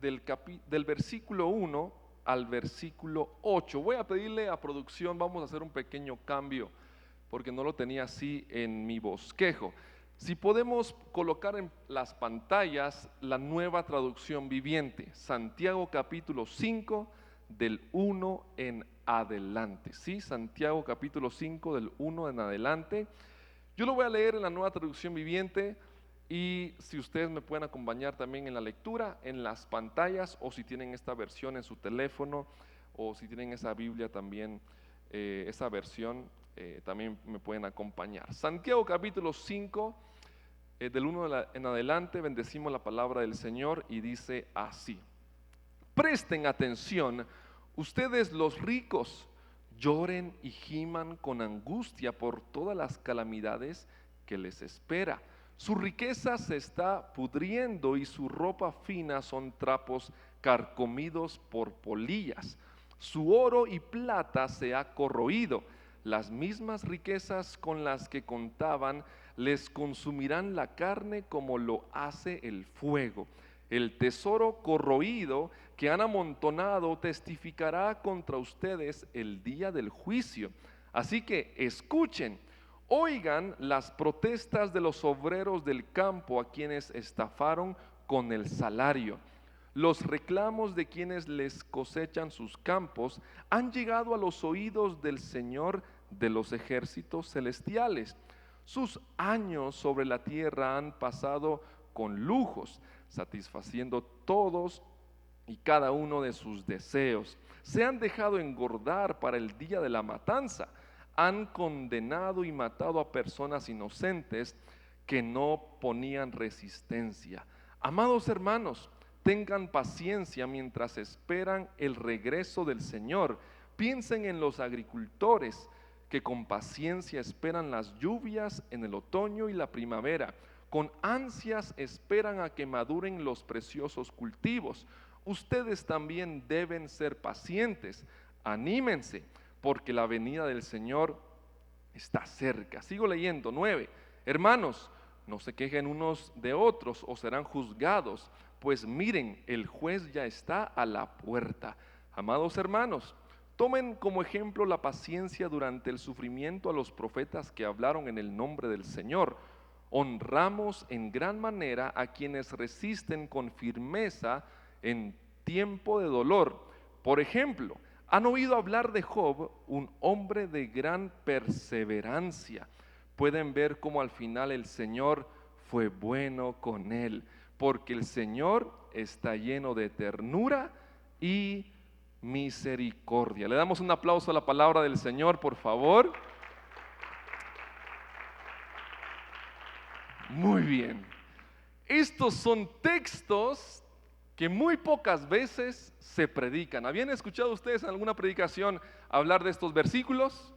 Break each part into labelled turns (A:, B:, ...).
A: del versículo 1 al versículo 8. Voy a pedirle a producción, vamos a hacer un pequeño cambio porque no lo tenía así en mi bosquejo. Si podemos colocar en las pantallas la nueva traducción viviente, Santiago capítulo 5 del 1 en adelante. ¿Sí? Santiago capítulo 5 del 1 en adelante. Yo lo voy a leer en la nueva traducción viviente y si ustedes me pueden acompañar también en la lectura, en las pantallas, o si tienen esta versión en su teléfono, o si tienen esa Biblia también, esa versión, también me pueden acompañar. Santiago capítulo 5, del 1 en adelante, bendecimos la palabra del Señor y dice así: presten atención, ustedes los ricos, lloren y giman con angustia por todas las calamidades que les espera. Su riqueza se está pudriendo y su ropa fina son trapos carcomidos por polillas. Su oro y plata se ha corroído. Las mismas riquezas con las que contaban les consumirán la carne como lo hace el fuego. El tesoro corroído que han amontonado testificará contra ustedes el día del juicio. Así que escuchen, oigan las protestas de los obreros del campo a quienes estafaron con el salario. Los reclamos de quienes les cosechan sus campos han llegado a los oídos del Señor de los ejércitos celestiales. Sus años sobre la tierra han pasado con lujos, satisfaciendo todos y cada uno de sus deseos. Se han dejado engordar para el día de la matanza. Han condenado y matado a personas inocentes que no ponían resistencia. Amados hermanos, tengan paciencia mientras esperan el regreso del Señor. Piensen en los agricultores que con paciencia esperan las lluvias en el otoño y la primavera. Con ansias esperan a que maduren los preciosos cultivos. Ustedes también deben ser pacientes. Anímense, porque la venida del Señor está cerca. Sigo leyendo. 9. Hermanos, no se quejen unos de otros o serán juzgados, pues miren, el juez ya está a la puerta. Amados hermanos, tomen como ejemplo la paciencia durante el sufrimiento a los profetas que hablaron en el nombre del Señor. Honramos en gran manera a quienes resisten con firmeza en tiempo de dolor. Por ejemplo, han oído hablar de Job, un hombre de gran perseverancia. Pueden ver cómo al final el Señor fue bueno con él, porque el Señor está lleno de ternura y misericordia. Le damos un aplauso a la palabra del Señor, por favor. Muy bien. Estos son textos que muy pocas veces se predican. ¿Habían escuchado ustedes en alguna predicación hablar de estos versículos?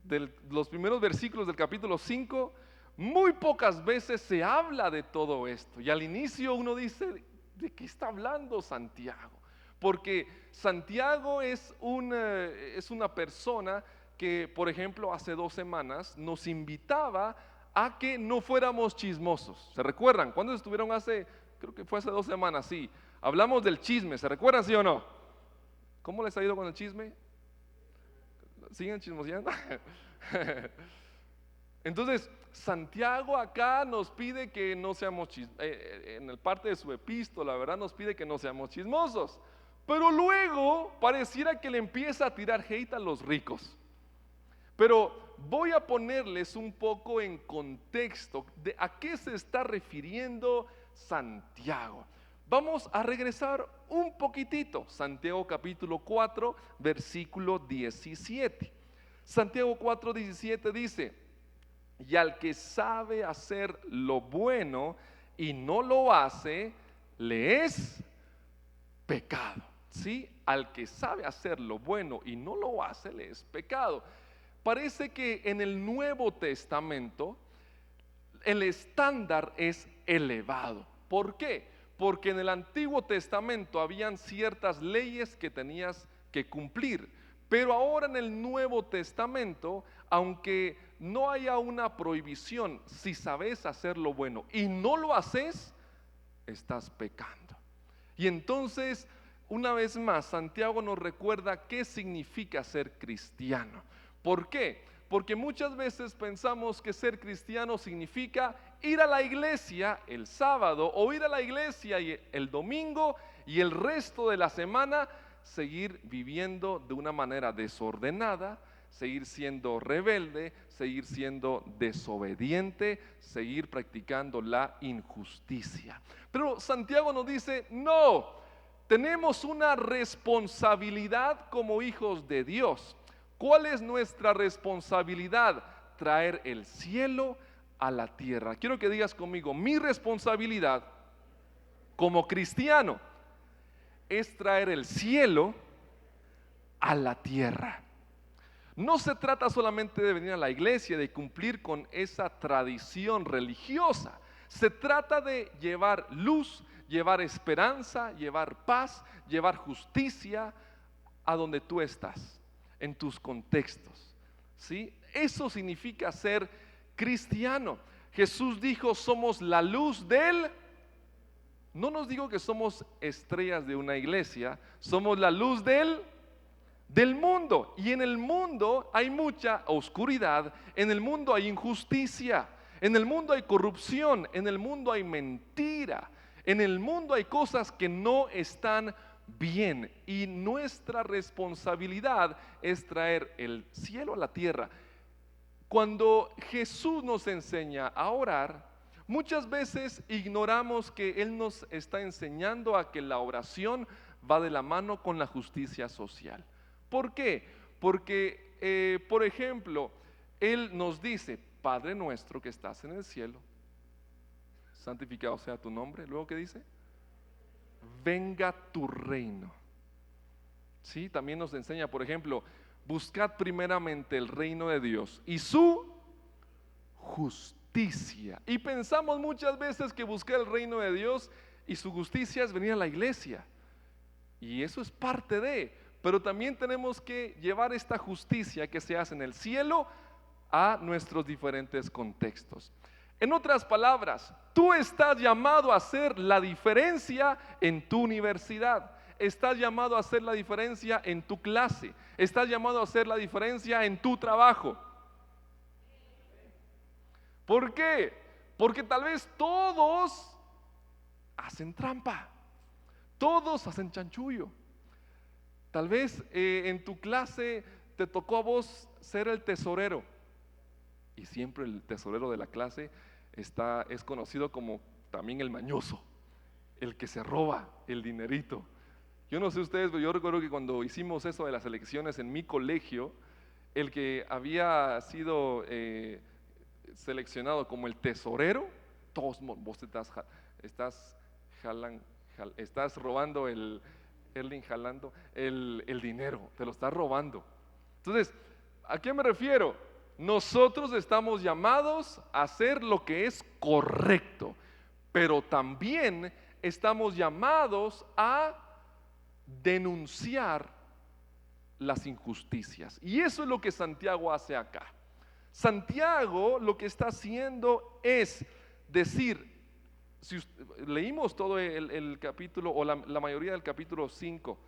A: De los primeros versículos del capítulo 5, muy pocas veces se habla de todo esto. Y al inicio uno dice, ¿de qué está hablando Santiago? Porque Santiago es una persona que, por ejemplo, hace 2 semanas nos invitaba a que no fuéramos chismosos. ¿Se recuerdan? ¿Cuándo estuvieron creo que fue hace 2 semanas, sí. Hablamos del chisme, ¿se recuerdan, sí o no? ¿Cómo les ha ido con el chisme? ¿Siguen chismoseando? Entonces, Santiago acá nos pide que no seamos en el parte de su epístola, ¿verdad? Nos pide que no seamos chismosos. Pero luego pareciera que le empieza a tirar hate a los ricos. Pero voy a ponerles un poco en contexto de a qué se está refiriendo Santiago. Vamos a regresar un poquitito. Santiago capítulo 4, versículo 17. Santiago 4, 17 dice: y al que sabe hacer lo bueno y no lo hace, le es pecado. ¿Sí? Al que sabe hacer lo bueno y no lo hace, le es pecado. Parece que en el Nuevo Testamento el estándar es elevado. ¿Por qué? Porque en el Antiguo Testamento habían ciertas leyes que tenías que cumplir, pero ahora en el Nuevo Testamento, aunque no haya una prohibición, si sabes hacer lo bueno y no lo haces, estás pecando. Y entonces, una vez más, Santiago nos recuerda qué significa ser cristiano. ¿Por qué? Porque muchas veces pensamos que ser cristiano significa ir a la iglesia el sábado o ir a la iglesia el domingo y el resto de la semana seguir viviendo de una manera desordenada, seguir siendo rebelde, seguir siendo desobediente, seguir practicando la injusticia. Pero Santiago nos dice, no, tenemos una responsabilidad como hijos de Dios. ¿Cuál es nuestra responsabilidad? Traer el cielo a la tierra. Quiero que digas conmigo, mi responsabilidad como cristiano es traer el cielo a la tierra. No se trata solamente de venir a la iglesia, de cumplir con esa tradición religiosa. Se trata de llevar luz, llevar esperanza, llevar paz, llevar justicia a donde tú estás, en tus contextos. ¿Sí? Eso significa ser cristiano. Jesús dijo, somos la luz del... No nos digo que somos estrellas de una iglesia, somos la luz del mundo. Y en el mundo hay mucha oscuridad, en el mundo hay injusticia, en el mundo hay corrupción, en el mundo hay mentira, en el mundo hay cosas que no están bien. Y nuestra responsabilidad es traer el cielo a la tierra. Cuando Jesús nos enseña a orar, muchas veces ignoramos que Él nos está enseñando a que la oración va de la mano con la justicia social. ¿Por qué? Porque, por ejemplo, Él nos dice, Padre nuestro que estás en el cielo, santificado sea tu nombre. Luego, ¿qué dice? Venga tu reino. Sí, también nos enseña, por ejemplo, buscad primeramente el reino de Dios y su justicia. Y pensamos muchas veces que buscar el reino de Dios y su justicia es venir a la iglesia. Y eso es parte de, pero también tenemos que llevar esta justicia que se hace en el cielo a nuestros diferentes contextos. En otras palabras, tú estás llamado a hacer la diferencia en tu universidad. Estás llamado a hacer la diferencia en tu clase. Estás llamado a hacer la diferencia en tu trabajo. ¿Por qué? Porque tal vez todos hacen trampa. Todos hacen chanchullo. Tal vez en tu clase te tocó a vos ser el tesorero. Y siempre el tesorero de la clase es conocido como también el mañoso, el que se roba el dinerito. Yo no sé ustedes, pero yo recuerdo que cuando hicimos eso de las elecciones en mi colegio, el que había sido seleccionado como el tesorero, todos vos estás robando el dinero, te lo estás robando. Entonces, ¿a qué me refiero? Nosotros estamos llamados a hacer lo que es correcto, pero también estamos llamados a denunciar las injusticias. Y eso es lo que Santiago hace acá. Santiago lo que está haciendo es decir, si leímos todo el capítulo o la mayoría del capítulo 5,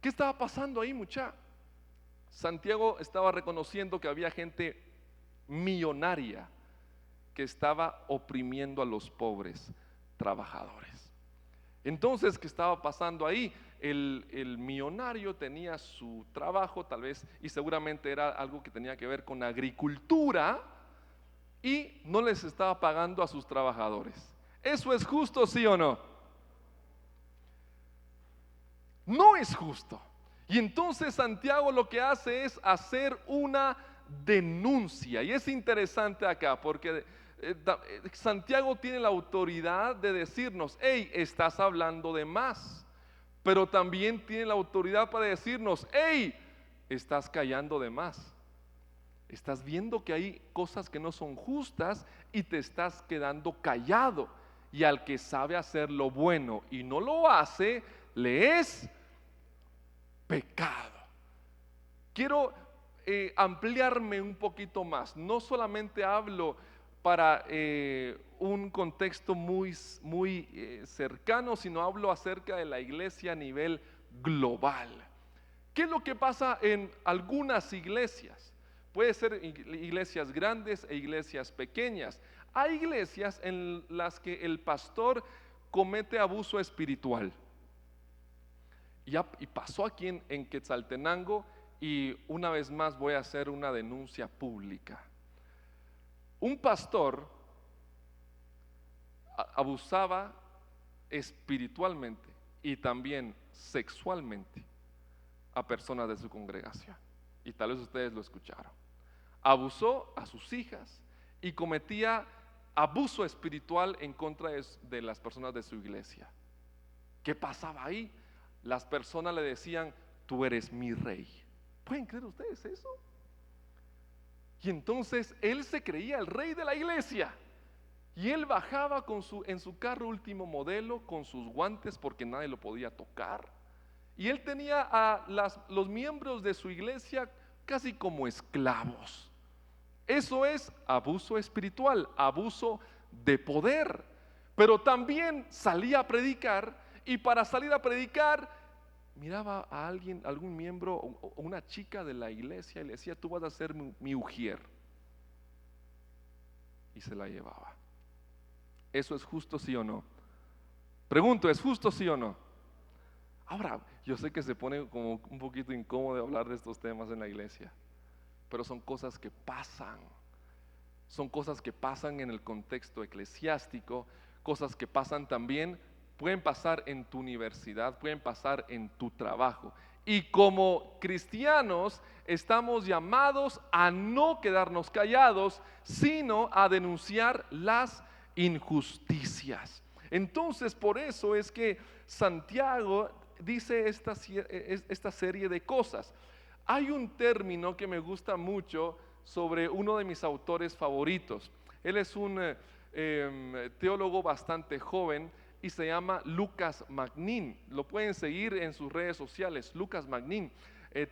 A: ¿qué estaba pasando ahí, muchacha? Santiago estaba reconociendo que había gente millonaria que estaba oprimiendo a los pobres trabajadores. Entonces, ¿qué estaba pasando ahí? El millonario tenía su trabajo, tal vez, y seguramente era algo que tenía que ver con agricultura, y no les estaba pagando a sus trabajadores. ¿Eso es justo, sí o no? No es justo. Y entonces Santiago lo que hace es hacer una denuncia. Y es interesante acá porque Santiago tiene la autoridad de decirnos, hey, estás hablando de más. Pero también tiene la autoridad para decirnos, hey, estás callando de más. Estás viendo que hay cosas que no son justas y te estás quedando callado. Y al que sabe hacer lo bueno y no lo hace, le es pecado. Quiero ampliarme un poquito más. No solamente hablo para un contexto muy cercano, sino hablo acerca de la iglesia a nivel global. ¿Qué es lo que pasa en algunas iglesias? Puede ser iglesias grandes e iglesias pequeñas. Hay iglesias en las que el pastor comete abuso espiritual. Y pasó aquí en Quetzaltenango, y una vez más voy a hacer una denuncia pública. Un pastor abusaba espiritualmente y también sexualmente a personas de su congregación, y tal vez ustedes lo escucharon. Abusó a sus hijas y cometía abuso espiritual en contra de las personas de su iglesia. ¿Qué pasaba ahí? Las personas le decían: tú eres mi rey. ¿Pueden creer ustedes eso? Y entonces él se creía el rey de la iglesia, y él bajaba en su carro último modelo, con sus guantes, porque nadie lo podía tocar. Y él tenía a los miembros de su iglesia casi como esclavos. Eso es abuso espiritual, abuso de poder. Pero también salía a predicar, y para salir a predicar miraba a alguien, algún miembro o una chica de la iglesia, y le decía: tú vas a ser mi ujier. Y se la llevaba. ¿Eso es justo, sí o no? Pregunto, ¿es justo, sí o no? Ahora, yo sé que se pone como un poquito incómodo hablar de estos temas en la iglesia, pero son cosas que pasan. Son cosas que pasan en el contexto eclesiástico, cosas que pasan también, pueden pasar en tu universidad, pueden pasar en tu trabajo. Y como cristianos estamos llamados a no quedarnos callados, sino a denunciar las injusticias. Entonces, por eso es que Santiago dice esta serie de cosas. Hay un término que me gusta mucho sobre uno de mis autores favoritos. Él es un teólogo bastante joven y se llama Lucas Magnin. Lo pueden seguir en sus redes sociales. Lucas Magnin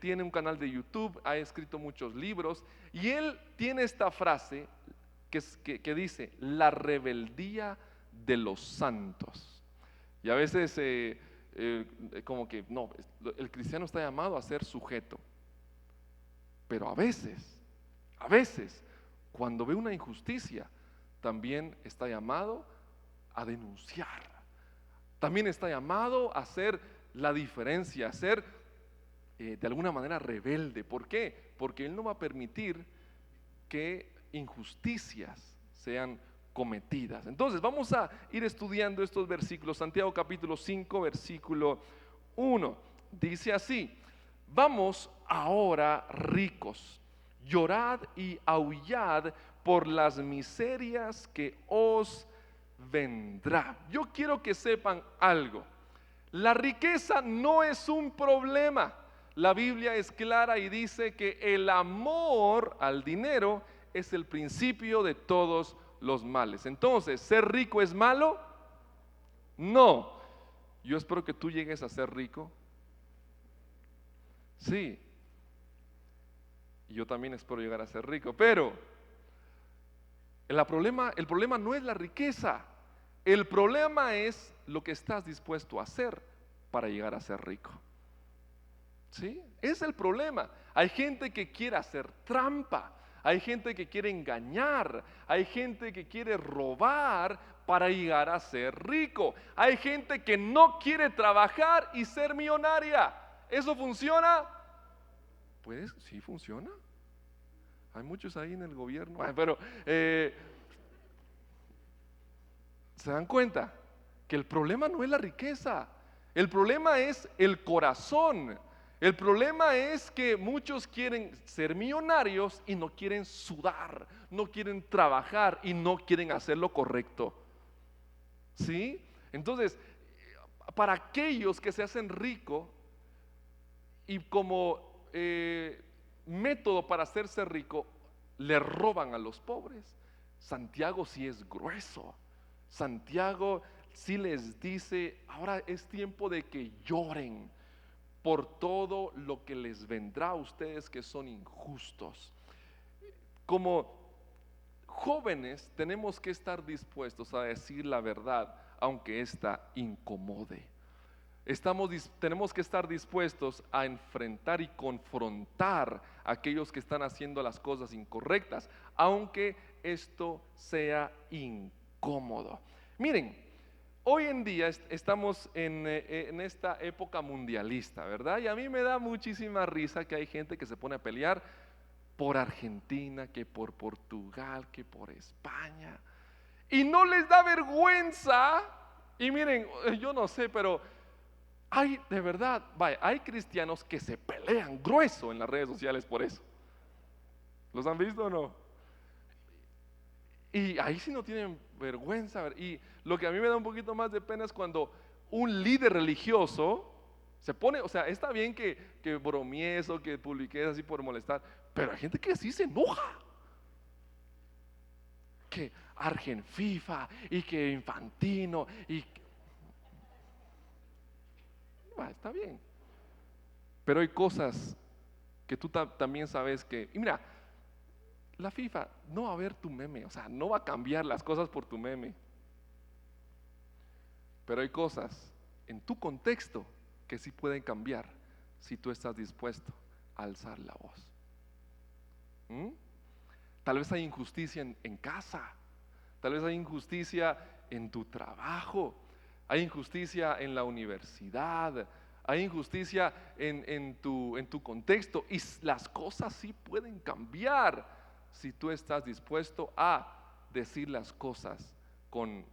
A: tiene un canal de YouTube, ha escrito muchos libros, y él tiene esta frase que dice: la rebeldía de los santos. Y a veces como que no, el cristiano está llamado a ser sujeto, pero a veces, cuando ve una injusticia, también está llamado a denunciar. También está llamado a hacer la diferencia, a ser de alguna manera rebelde. ¿Por qué? Porque Él no va a permitir que injusticias sean cometidas. Entonces vamos a ir estudiando estos versículos. Santiago capítulo 5, versículo 1. Dice así: vamos ahora, ricos, llorad y aullad por las miserias que os vendrá. Yo quiero que sepan algo. La riqueza no es un problema. La Biblia es clara y dice que el amor al dinero es el principio de todos los males. Entonces, ¿ser rico es malo? No. Yo espero que tú llegues a ser rico. Sí. Yo también espero llegar a ser rico, pero el problema no es la riqueza. El problema es lo que estás dispuesto a hacer para llegar a ser rico. ¿Sí? Es el problema. Hay gente que quiere hacer trampa, hay gente que quiere engañar, hay gente que quiere robar para llegar a ser rico, hay gente que no quiere trabajar y ser millonaria. ¿Eso funciona? Pues sí funciona. Hay muchos ahí en el gobierno, pero ¿se dan cuenta? Que el problema no es la riqueza, el problema es el corazón. El problema es que muchos quieren ser millonarios y no quieren sudar, no quieren trabajar y no quieren hacer lo correcto. ¿Sí? Entonces, para aquellos que se hacen ricos y como método para hacerse rico, le roban a los pobres. Santiago sí es grueso. Santiago sí les dice: ahora es tiempo de que lloren por todo lo que les vendrá a ustedes que son injustos. Como jóvenes tenemos que estar dispuestos a decir la verdad, aunque ésta incomode. Tenemos que estar dispuestos a enfrentar y confrontar a aquellos que están haciendo las cosas incorrectas, aunque esto sea incómodo. Miren, hoy en día estamos en esta época mundialista, ¿verdad? Y a mí me da muchísima risa que hay gente que se pone a pelear por Argentina, que por Portugal, que por España, y no les da vergüenza. Y miren, yo no sé, pero hay de verdad, vaya, hay cristianos que se pelean grueso en las redes sociales por eso. ¿Los han visto o no? Y ahí sí no tienen vergüenza. Y lo que a mí me da un poquito más de pena es cuando un líder religioso se pone, o sea, está bien que bromies o que publiques así por molestar, pero hay gente que sí se enoja. Que Argen FIFA y que Infantino y está bien. Pero hay cosas que tú también sabes que, y mira, la FIFA no va a ver tu meme, o sea, no va a cambiar las cosas por tu meme. Pero hay cosas en tu contexto que sí pueden cambiar si tú estás dispuesto a alzar la voz. Tal vez hay injusticia en casa, tal vez hay injusticia en tu trabajo, hay injusticia en la universidad, hay injusticia en tu contexto, y las cosas sí pueden cambiar si tú estás dispuesto a decir las cosas con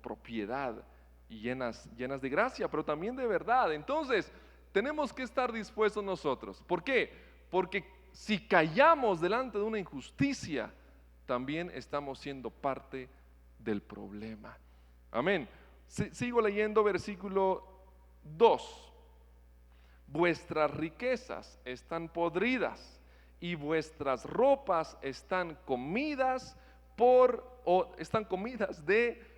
A: propiedad y llenas de gracia, pero también de verdad. Entonces, tenemos que estar dispuestos nosotros. ¿Por qué? Porque si callamos delante de una injusticia, también estamos siendo parte del problema. Amén. Sigo leyendo versículo 2. Vuestras riquezas están podridas y vuestras ropas están comidas de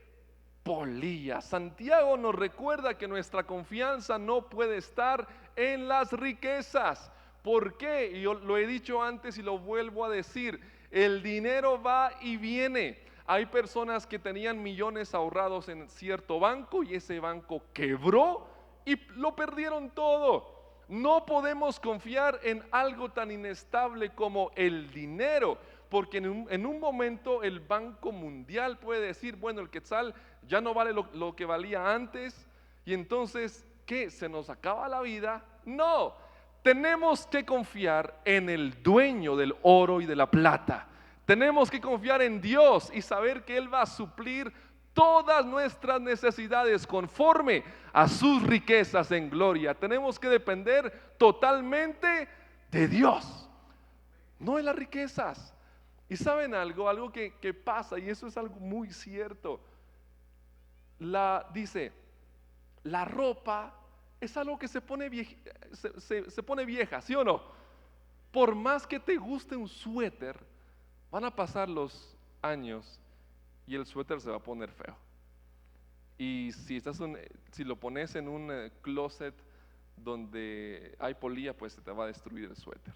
A: polilla. Santiago nos recuerda que nuestra confianza no puede estar en las riquezas. ¿Por qué? Y yo lo he dicho antes y lo vuelvo a decir: el dinero va y viene. Hay personas que tenían millones ahorrados en cierto banco y ese banco quebró y lo perdieron todo. No podemos confiar en algo tan inestable como el dinero, porque en un momento el Banco Mundial puede decir: bueno, el quetzal ya no vale lo que valía antes, y entonces, ¿qué? ¿Se nos acaba la vida? No, tenemos que confiar en el dueño del oro y de la plata. Tenemos que confiar en Dios y saber que Él va a suplir todas nuestras necesidades conforme a sus riquezas en gloria. Tenemos que depender totalmente de Dios, no de las riquezas. Y saben algo que pasa, y eso es algo muy cierto. Dice, la ropa es algo que se pone vieja, ¿sí o no? Por más que te guste un suéter, van a pasar los años y el suéter se va a poner feo. Y si lo pones en un closet donde hay polilla, pues se te va a destruir el suéter.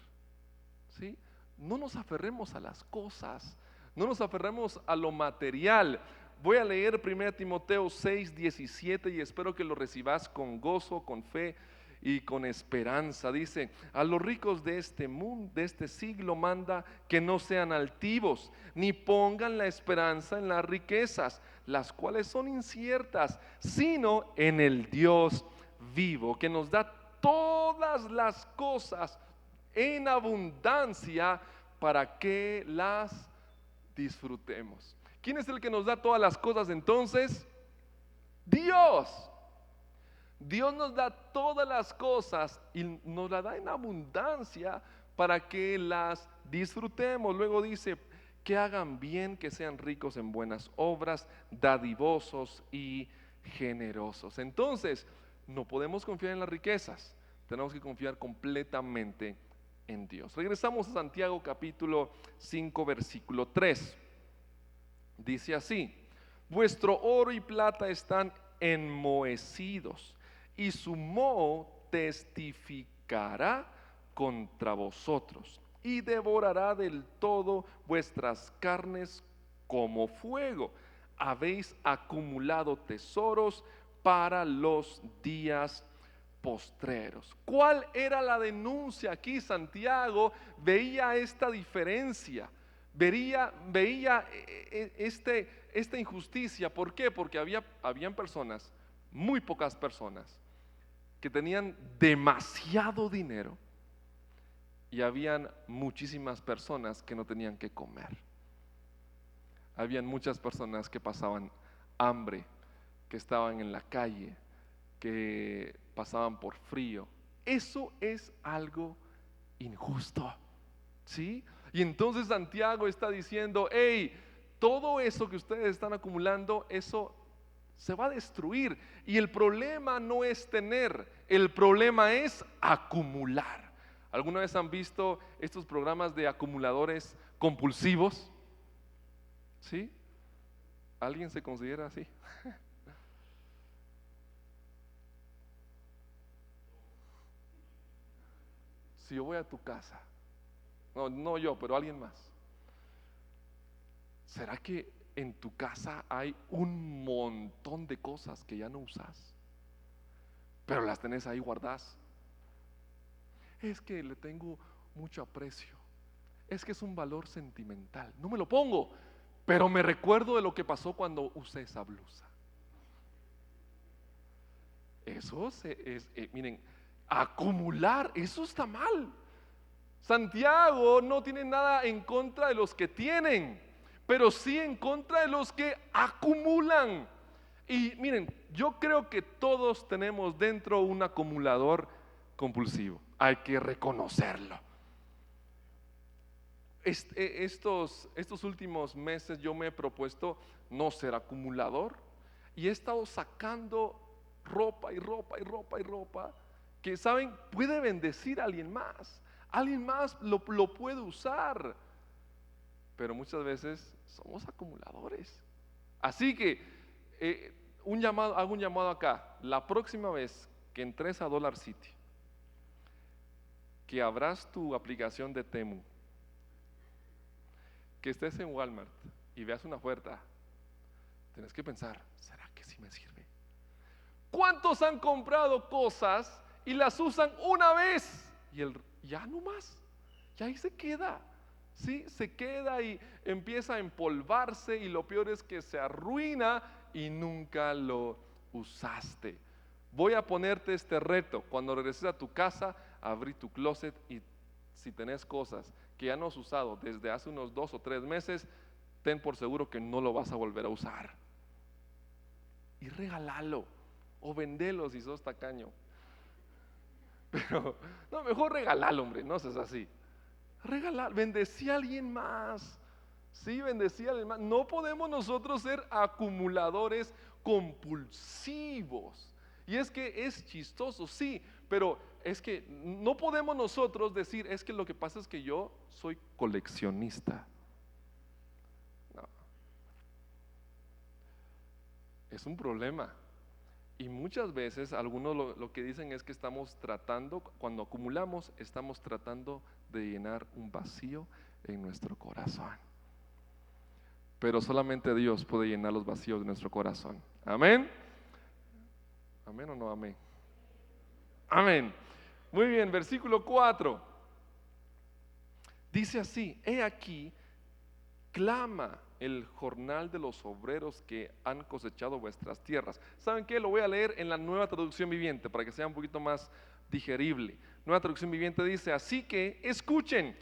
A: ¿Sí? No nos aferremos a las cosas, no nos aferremos a lo material. Voy a leer 1 Timoteo 6:17 y espero que lo recibas con gozo, con fe y con esperanza. Dice: a los ricos de este mundo, de este siglo, manda que no sean altivos, ni pongan la esperanza en las riquezas, las cuales son inciertas, sino en el Dios vivo, que nos da todas las cosas en abundancia para que las disfrutemos. ¿Quién es el que nos da todas las cosas entonces? Dios. Dios nos da todas las cosas y nos las da en abundancia para que las disfrutemos. Luego dice: que hagan bien, que sean ricos en buenas obras, dadivosos y generosos. Entonces, no podemos confiar en las riquezas, tenemos que confiar completamente en Dios. Regresamos a Santiago capítulo 5 versículo 3. Dice así: vuestro oro y plata están enmohecidos, y su moho testificará contra vosotros, y devorará del todo vuestras carnes como fuego. Habéis acumulado tesoros para los días postreros. ¿Cuál era la denuncia aquí? Santiago veía esta diferencia, veía esta injusticia. ¿Por qué? Porque habían personas, muy pocas personas, que tenían demasiado dinero y habían muchísimas personas que no tenían que comer. Habían muchas personas que pasaban hambre, que estaban en la calle, que pasaban por frío. Eso es algo injusto, ¿sí? Y entonces Santiago está diciendo, hey, todo eso que ustedes están acumulando, eso se va a destruir. Y el problema no es tener, el problema es acumular. ¿Alguna vez han visto estos programas de acumuladores compulsivos? ¿Sí? ¿Alguien se considera así? Si yo voy a tu casa, no yo, pero alguien más, ¿será que en tu casa hay un montón de cosas que ya no usas, pero las tenés ahí guardadas? Es que le tengo mucho aprecio, es que es un valor sentimental, no me lo pongo, pero me recuerdo de lo que pasó cuando usé esa blusa. Eso miren, acumular, eso está mal. Santiago no tiene nada en contra de los que tienen, pero sí en contra de los que acumulan. Y miren, yo creo que todos tenemos dentro un acumulador compulsivo. Hay que reconocerlo. Estos últimos meses yo me he propuesto no ser acumulador y he estado sacando ropa y ropa y ropa y ropa que, ¿saben?, puede bendecir a alguien más. Alguien más lo puede usar, pero muchas veces somos acumuladores. Así que hago un llamado acá. La próxima vez que entres a Dollar City, que abras tu aplicación de Temu, que estés en Walmart y veas una oferta, tienes que pensar, ¿será que sí me sirve? ¿Cuántos han comprado cosas y las usan una vez y ya no más? Ya ahí se queda, ¿sí? Se queda y empieza a empolvarse y lo peor es que se arruina y nunca lo usaste. Voy a ponerte este reto: cuando regreses a tu casa, abrí tu closet y si tenés cosas que ya no has usado desde hace unos 2 o 3 meses, ten por seguro que no lo vas a volver a usar. Y regálalo o vendelo si sos tacaño. Pero no, mejor regalalo, hombre, no seas así. Regalar, bendecí a alguien más. Sí, bendecí a alguien más. No podemos nosotros ser acumuladores compulsivos. Y es que es chistoso, sí, pero es que no podemos nosotros decir, es que lo que pasa es que yo soy coleccionista. No. Es un problema. Y muchas veces algunos lo que dicen es que estamos tratando, cuando acumulamos, estamos tratando de llenar un vacío en nuestro corazón. Pero solamente Dios puede llenar los vacíos de nuestro corazón. Amén. ¿Amén o no amén? Amén. Muy bien, versículo 4. Dice así: he aquí, clama el jornal de los obreros que han cosechado vuestras tierras. ¿Saben qué? Lo voy a leer en la Nueva Traducción Viviente para que sea un poquito más digerible. Nueva Traducción Viviente dice: así que escuchen,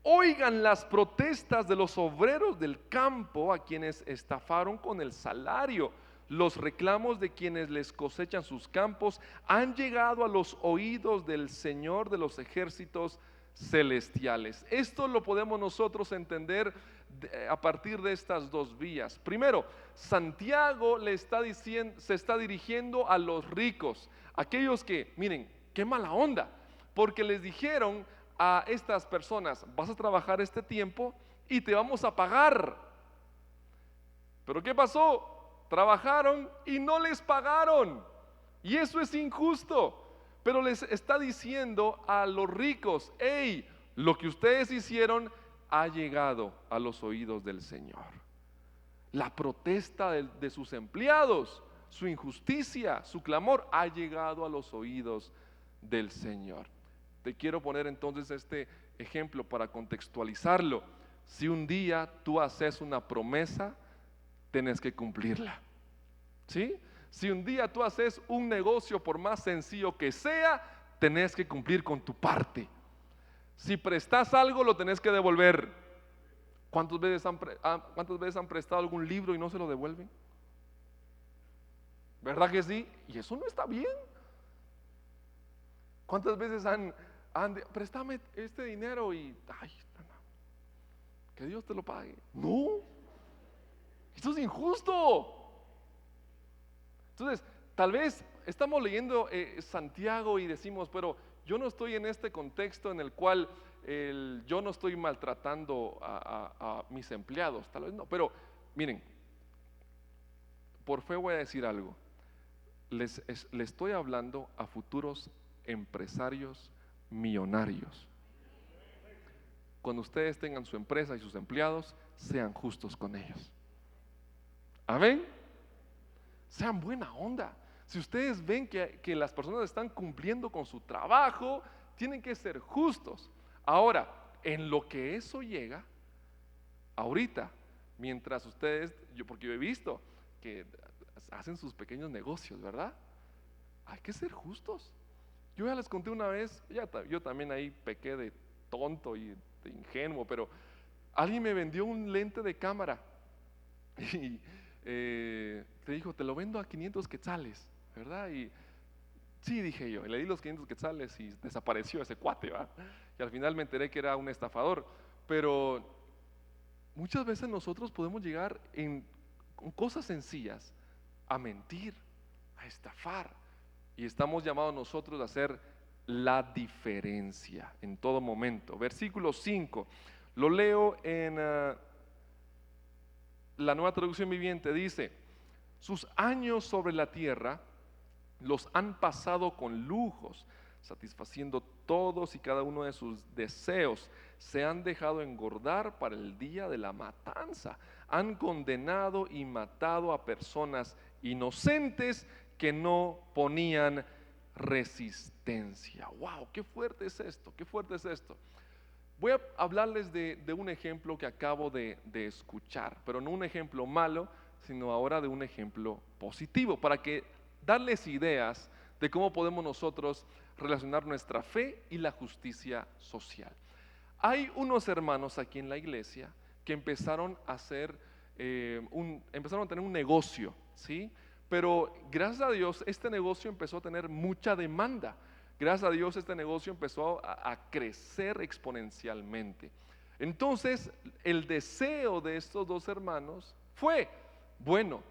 A: oigan las protestas de los obreros del campo a quienes estafaron con el salario. Los reclamos de quienes les cosechan sus campos han llegado a los oídos del Señor de los ejércitos celestiales. Esto lo podemos nosotros entender a partir de estas dos vías. Primero, Santiago se está dirigiendo a los ricos, aquellos que, miren, qué mala onda, porque les dijeron a estas personas: vas a trabajar este tiempo y te vamos a pagar. Pero ¿qué pasó? Trabajaron y no les pagaron, y eso es injusto. Pero les está diciendo a los ricos: hey, lo que ustedes hicieron ha llegado a los oídos del Señor. La protesta de sus empleados, su injusticia, su clamor ha llegado a los oídos del Señor. Te quiero poner entonces este ejemplo para contextualizarlo. Si un día tú haces una promesa, tienes que cumplirla. ¿Sí? Si un día tú haces un negocio, por más sencillo que sea, tenés que cumplir con tu parte. Si prestas algo, lo tenés que devolver. ¿Cuántas veces han prestado algún libro y no se lo devuelven? ¿Verdad que sí? Y eso no está bien. ¿Cuántas veces préstame este dinero y, ay, que Dios te lo pague? No, esto es injusto. Entonces, tal vez estamos leyendo Santiago y decimos, pero yo no estoy en este contexto en el cual yo no estoy maltratando a mis empleados, tal vez no, pero miren, por fe voy a decir algo. Les estoy hablando a futuros empresarios millonarios. Cuando ustedes tengan su empresa y sus empleados, sean justos con ellos. Amén. Sean buena onda. Si ustedes ven que las personas están cumpliendo con su trabajo, tienen que ser justos. Ahora, en lo que eso llega, ahorita, mientras ustedes, porque yo he visto que hacen sus pequeños negocios, ¿verdad? Hay que ser justos. Yo ya les conté una vez, yo también ahí pequé de tonto y de ingenuo, pero alguien me vendió un lente de cámara y te dijo, te lo vendo a 500 quetzales, ¿verdad? Y sí, dije yo, y le di los 500 quetzales y desapareció ese cuate, ¿verdad? Y al final me enteré que era un estafador. Pero muchas veces nosotros podemos llegar con cosas sencillas a mentir, a estafar, y estamos llamados nosotros a hacer la diferencia en todo momento. Versículo 5, lo leo en la Nueva Traducción Viviente, dice: sus años sobre la tierra los han pasado con lujos, satisfaciendo todos y cada uno de sus deseos. Se han dejado engordar para el día de la matanza. Han condenado y matado a personas inocentes que no ponían resistencia. ¡Wow! ¡Qué fuerte es esto! ¡Qué fuerte es esto! Voy a hablarles de un ejemplo que acabo de escuchar, pero no un ejemplo malo, sino ahora de un ejemplo positivo, para que darles ideas de cómo podemos nosotros relacionar nuestra fe y la justicia social. Hay unos hermanos aquí en la iglesia que empezaron a empezaron a tener un negocio, ¿sí? Pero gracias a Dios este negocio empezó a tener mucha demanda. Gracias a Dios este negocio empezó a crecer exponencialmente. Entonces el deseo de estos dos hermanos fue, bueno,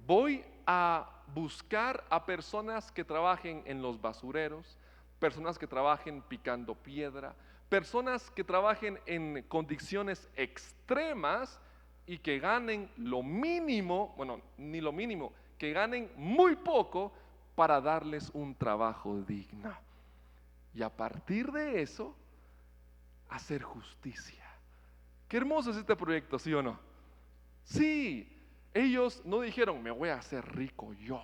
A: voy a buscar a personas que trabajen en los basureros, personas que trabajen picando piedra, personas que trabajen en condiciones extremas y que ganen lo mínimo, bueno, ni lo mínimo, que ganen muy poco para darles un trabajo digno. Y a partir de eso, hacer justicia. Qué hermoso es este proyecto, ¿sí o no? Sí, ellos no dijeron, me voy a hacer rico yo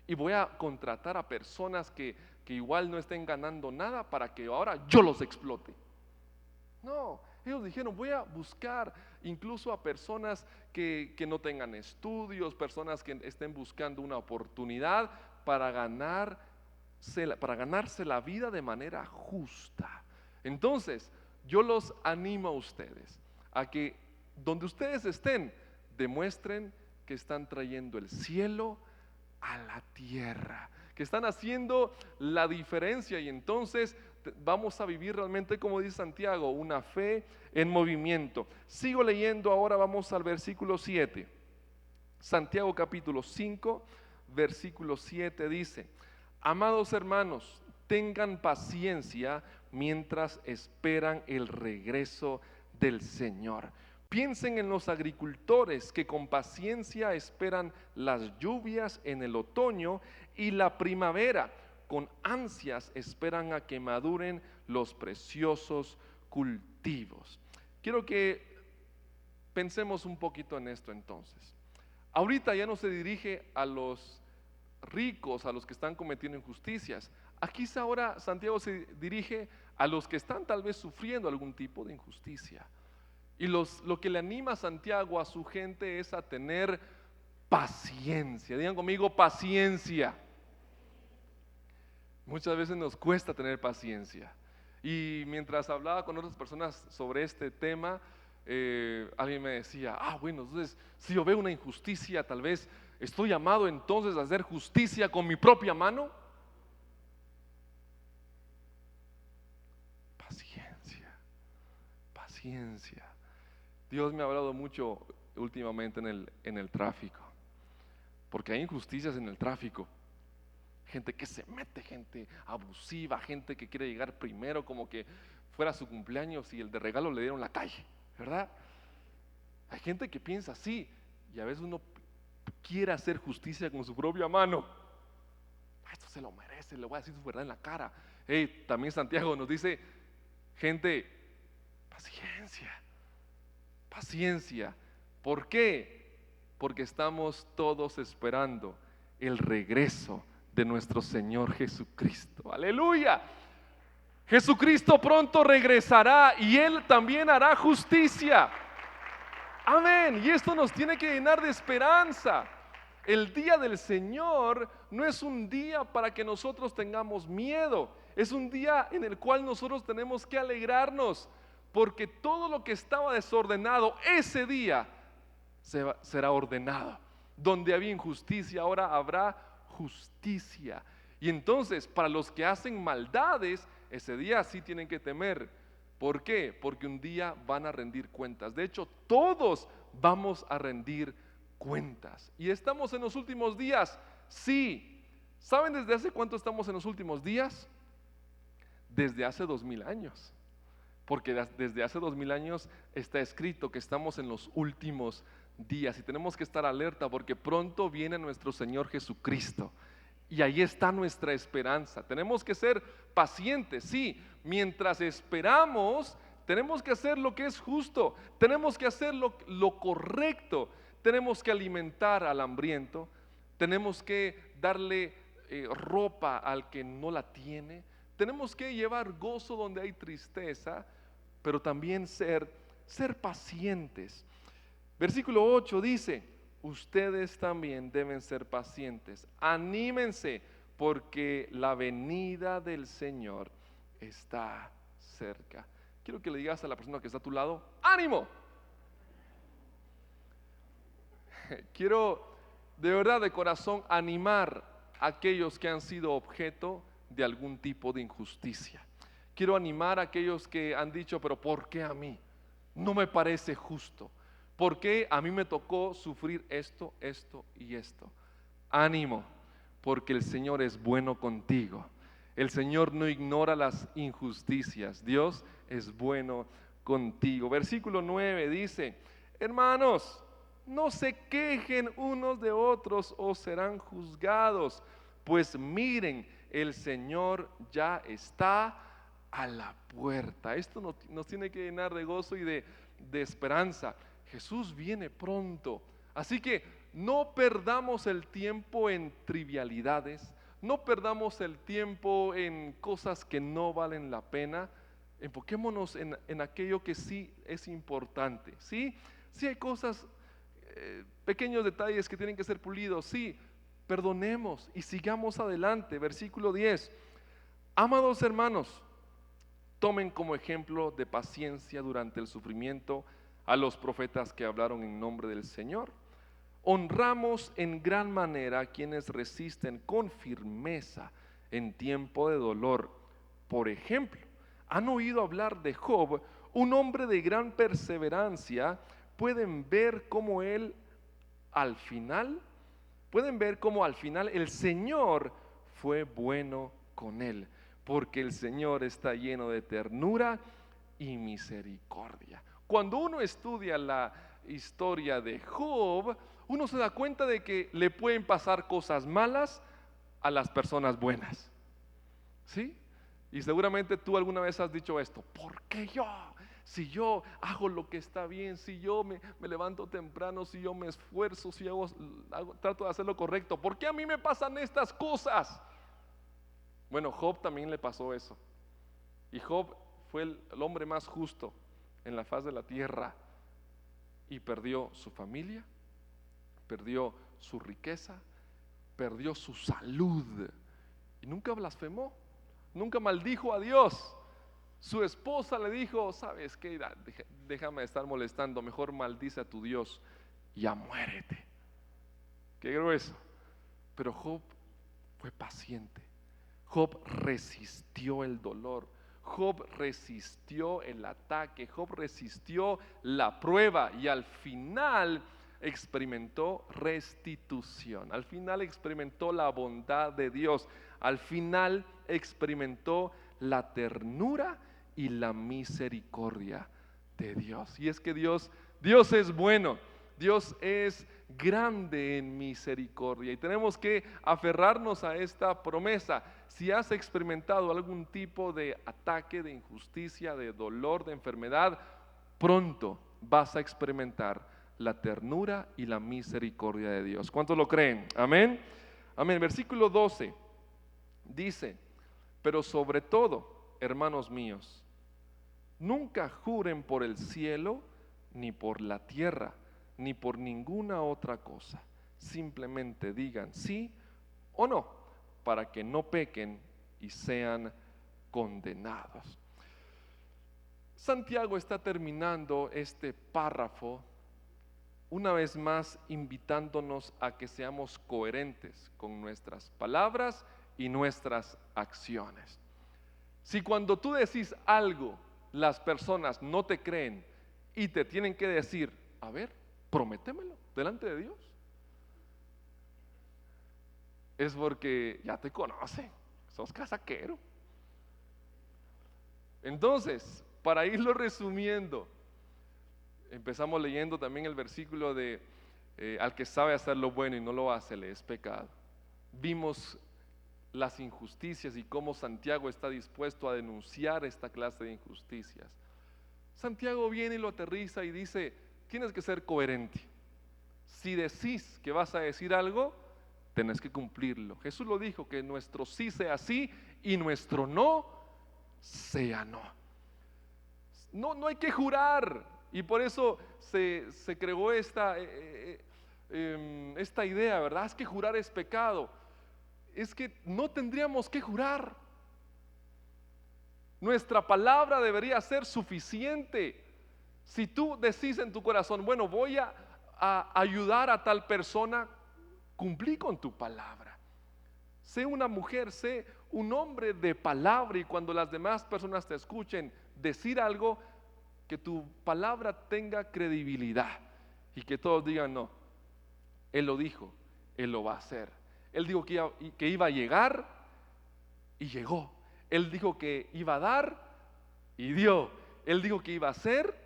A: y voy a contratar a personas que igual no estén ganando nada para que ahora yo los explote. No, ellos dijeron, voy a buscar incluso a personas que no tengan estudios, personas que estén buscando una oportunidad para ganarse la vida de manera justa. Entonces, yo los animo a ustedes a que donde ustedes estén, demuestren que están trayendo el cielo a la tierra, que están haciendo la diferencia, y entonces vamos a vivir realmente, como dice Santiago, una fe en movimiento. Sigo leyendo, ahora vamos al versículo 7. Santiago capítulo 5, versículo 7 dice: amados hermanos, tengan paciencia mientras esperan el regreso del Señor. Piensen en los agricultores que con paciencia esperan las lluvias en el otoño y la primavera. Con ansias esperan a que maduren los preciosos cultivos. Quiero que pensemos un poquito en esto entonces. Ahorita ya no se dirige a los ricos, a los que están cometiendo injusticias. Aquí ahora Santiago se dirige a los que están tal vez sufriendo algún tipo de injusticia. Y lo que le anima a Santiago a su gente es a tener paciencia. Digan conmigo, paciencia. Muchas veces nos cuesta tener paciencia. Y mientras hablaba con otras personas sobre este tema, alguien me decía, bueno, entonces si yo veo una injusticia, tal vez estoy llamado entonces a hacer justicia con mi propia mano. Paciencia, paciencia. Dios me ha hablado mucho últimamente en el tráfico, porque hay injusticias en el tráfico. Gente que se mete, gente abusiva, gente que quiere llegar primero como que fuera su cumpleaños y el de regalo le dieron la calle, ¿verdad? Hay gente que piensa así y a veces uno quiere hacer justicia con su propia mano. Esto se lo merece, le voy a decir su verdad en la cara. También Santiago nos dice, gente, paciencia, paciencia. ¿Por qué? Porque estamos todos esperando el regreso de nuestro Señor Jesucristo. Aleluya. Jesucristo pronto regresará y Él también hará justicia. Amén. Y esto nos tiene que llenar de esperanza. El día del Señor no es un día para que nosotros tengamos miedo. Es un día en el cual nosotros tenemos que alegrarnos, porque todo lo que estaba desordenado ese día será ordenado. Donde había injusticia, ahora habrá justicia. Y entonces, para los que hacen maldades, ese día sí tienen que temer. ¿Por qué? Porque un día van a rendir cuentas. De hecho, todos vamos a rendir cuentas. ¿Y estamos en los últimos días? Sí. ¿Saben desde hace cuánto estamos en los últimos días? Desde hace 2000 años. Porque desde hace 2000 años está escrito que estamos en los últimos días y tenemos que estar alerta porque pronto viene nuestro Señor Jesucristo. Y ahí está nuestra esperanza. Tenemos que ser pacientes, sí. Mientras esperamos, tenemos que hacer lo que es justo. Tenemos que hacer lo correcto. Tenemos que alimentar al hambriento. Tenemos que darle ropa al que no la tiene. Tenemos que llevar gozo donde hay tristeza, pero también ser pacientes. Versículo 8 dice: ustedes también deben ser pacientes. Anímense, porque la venida del Señor está cerca. Quiero que le digas a la persona que está a tu lado: ¡ánimo! Quiero de verdad, de corazón, animar a aquellos que han sido objeto de algún tipo de injusticia. Quiero animar a aquellos que han dicho: pero ¿por qué a mí? No me parece justo. ¿Por qué a mí me tocó sufrir esto, esto y esto? Ánimo, porque el Señor es bueno contigo. El Señor no ignora las injusticias. Dios es bueno contigo. Versículo 9 dice: hermanos, no se quejen unos de otros o serán juzgados. Pues miren, el Señor ya está a la puerta. Esto nos tiene que llenar de gozo y de esperanza. Jesús viene pronto. Así que no perdamos el tiempo en trivialidades. No perdamos el tiempo en cosas que no valen la pena. Enfoquémonos en aquello que sí es importante. Sí hay cosas, pequeños detalles que tienen que ser pulidos. Sí, perdonemos y sigamos adelante. Versículo 10: amados hermanos, tomen como ejemplo de paciencia durante el sufrimiento a los profetas que hablaron en nombre del Señor. Honramos en gran manera a quienes resisten con firmeza en tiempo de dolor. Por ejemplo, ¿han oído hablar de Job, un hombre de gran perseverancia? Pueden ver cómo al final el Señor fue bueno con él, porque el Señor está lleno de ternura y misericordia. Cuando uno estudia la historia de Job, uno se da cuenta de que le pueden pasar cosas malas a las personas buenas. ¿Sí? Y seguramente tú alguna vez has dicho esto: ¿por qué yo? si yo hago lo que está bien, si yo me levanto temprano, si yo me esfuerzo, si trato de hacer lo correcto, ¿por qué a mí me pasan estas cosas? Bueno, Job también le pasó eso. Y Job fue el hombre más justo en la faz de la tierra y perdió su familia, perdió su riqueza, perdió su salud y nunca blasfemó, nunca maldijo a Dios. Su esposa le dijo: ¿sabes qué? Déjame de estar molestando, mejor maldice a tu Dios y ya muérete. Qué grueso. Pero Job fue paciente. Job resistió el dolor. Job resistió el ataque. Job resistió la prueba y al final experimentó restitución. Al final experimentó la bondad de Dios. Al final experimentó la ternura y la misericordia de Dios. Y es que Dios es bueno. Dios es grande en misericordia y tenemos que aferrarnos a esta promesa. Si has experimentado algún tipo de ataque, de injusticia, de dolor, de enfermedad, pronto vas a experimentar la ternura y la misericordia de Dios. ¿Cuántos lo creen? Amén. Amén. Versículo 12 dice: pero sobre todo, hermanos míos, nunca juren por el cielo, ni por la tierra, ni por ninguna otra cosa. Simplemente digan sí o no, para que no pequen y sean condenados. Santiago está terminando este párrafo una vez más invitándonos a que seamos coherentes con nuestras palabras y nuestras acciones. Si cuando tú decís algo, las personas no te creen y te tienen que decir: a ver, prométemelo delante de Dios, es porque ya te conocen, sos casaquero. Entonces, para irlo resumiendo, empezamos leyendo también el versículo de al que sabe hacer lo bueno y no lo hace, le es pecado. Vimos las injusticias y cómo Santiago está dispuesto a denunciar esta clase de injusticias. Santiago viene y lo aterriza y dice: tienes que ser coherente. Si decís que vas a decir algo, tenés que cumplirlo. Jesús lo dijo, que nuestro sí sea sí y nuestro no sea no. No hay que jurar. Y por eso se creó esta idea, ¿verdad? Es que jurar es pecado. Es que no tendríamos que jurar. Nuestra palabra debería ser suficiente. Si tú decís en tu corazón: bueno, voy a ayudar a tal persona, cumplí con tu palabra. Sé una mujer, sé un hombre de palabra, y cuando las demás personas te escuchen decir algo, que tu palabra tenga credibilidad y que todos digan: no, él lo dijo, él lo va a hacer. Él dijo que iba a llegar y llegó. Él dijo que iba a dar y dio. Él dijo que iba a hacer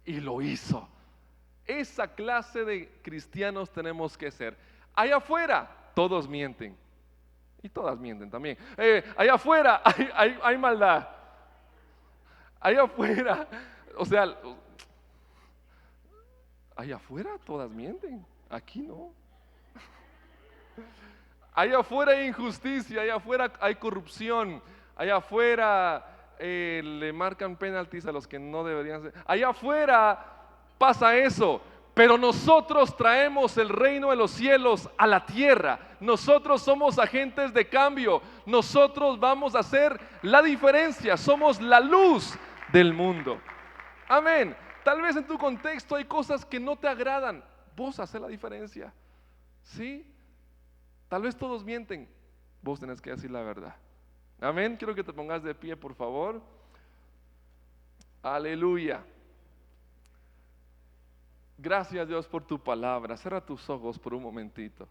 A: y lo hizo. Esa clase de cristianos tenemos que ser. Allá afuera todos mienten y todas mienten también. Allá afuera hay maldad. Allá afuera, o sea, allá afuera todas mienten, aquí no. Allá afuera hay injusticia, allá afuera hay corrupción, allá afuera le marcan penaltis a los que no deberían ser. Allá afuera pasa eso, pero nosotros traemos el reino de los cielos a la tierra. Nosotros somos agentes de cambio, nosotros vamos a hacer la diferencia, somos la luz del mundo. Amén. Tal vez en tu contexto hay cosas que no te agradan, vos haces la diferencia, ¿sí? Tal vez todos mienten, vos tenés que decir la verdad. Amén. Quiero que te pongas de pie, por favor. Aleluya. Gracias, Dios, por tu palabra. Cierra tus ojos por un momentito.